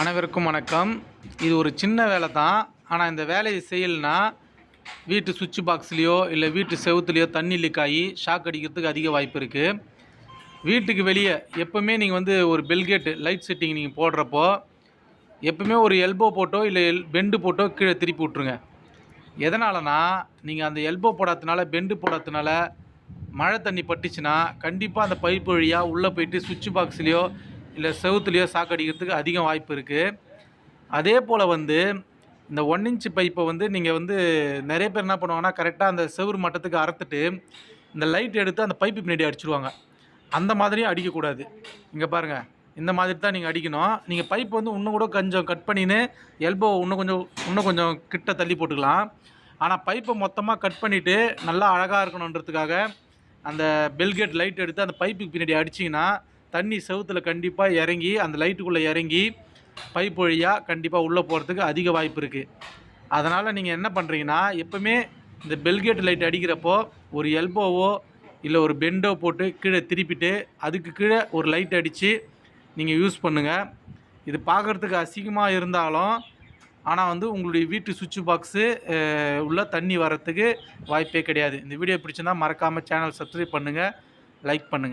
அனைவருக்கும் வணக்கம். இது ஒரு சின்ன வேலை தான். ஆனால் இந்த வேலையை செய்யலைன்னா வீட்டு சுவிட்ச் பாக்ஸ்லேயோ இல்லை வீட்டு செவுத்துலேயோ தண்ணி லீக் ஆகி ஷாக் அடிக்கிறதுக்கு அதிக வாய்ப்பு இருக்குது. வீட்டுக்கு வெளியே எப்போவுமே நீங்கள் ஒரு பெல்கேட் லைட் செட்டிங் நீங்கள் போடுறப்போ எப்போவுமே ஒரு எல்போ போட்டோ இல்லை பெண்டு போட்டோ கீழே திருப்பி விட்ருங்க. எதனாலனா நீங்கள் அந்த எல்போ போடாததுனால பெண்டு போடாததுனால மழை தண்ணி பட்டுச்சுன்னா கண்டிப்பாக அந்த பைப் வழியாக உள்ளே போயிட்டு சுவிட்ச் பாக்ஸ்லேயோ இல்லை செவுத்துலேயோ ஷாக் அடிக்கிறதுக்கு அதிக வாய்ப்பு இருக்குது. அதே போல் இந்த 1 இன்ச் பைப்பை நீங்கள் நிறைய பேர் என்ன பண்ணுவாங்கன்னா, கரெக்டாக அந்த செவுறு மட்டத்துக்கு அறுத்துட்டு இந்த லைட் எடுத்து அந்த பைப்பு பின்னாடி அடிச்சிடுவாங்க. அந்த மாதிரியும் அடிக்கக்கூடாது. இங்கே பாருங்கள், இந்த மாதிரி தான் நீங்கள் அடிக்கணும். நீங்கள் பைப் இன்னும் கூட கொஞ்சம் கட் பண்ணின்னு எல்போ இன்னும் கொஞ்சம் கிட்ட தள்ளி போட்டுக்கலாம். ஆனால் பைப்பை மொத்தமாக கட் பண்ணிவிட்டு நல்லா அழகாக இருக்கணுன்றதுக்காக அந்த பெல்கேட் லைட் எடுத்து அந்த பைப்புக்கு பின்னாடி அடிச்சிங்கன்னா தண்ணி செவுத்தில் கண்டிப்பாக இறங்கி அந்த லைட்டுக்குள்ளே இறங்கி பைப் வழியாக கண்டிப்பாக உள்ளே போகிறதுக்கு அதிக வாய்ப்பு இருக்குது. அதனால் நீங்கள் என்ன பண்ணுறீங்கன்னா, எப்போவுமே இந்த பெல்கேட் லைட் அடிக்கிறப்போ ஒரு எல்போவோ இல்லை ஒரு பெண்டோ போட்டு கீழே திருப்பிட்டு அதுக்கு கீழே ஒரு லைட் அடித்து நீங்கள் யூஸ் பண்ணுங்கள். இது பார்க்குறதுக்கு அசிங்கமாக இருந்தாலும் ஆனால் உங்களுடைய வீட்டு சுவிட்ச் பாக்ஸு உள்ள தண்ணி வரத்துக்கு வாய்ப்பே கிடையாது. இந்த வீடியோ பிடிச்சிருந்தால் மறக்காமல் சேனல் சப்ஸ்கிரைப் பண்ணுங்கள், லைக் பண்ணுங்கள்.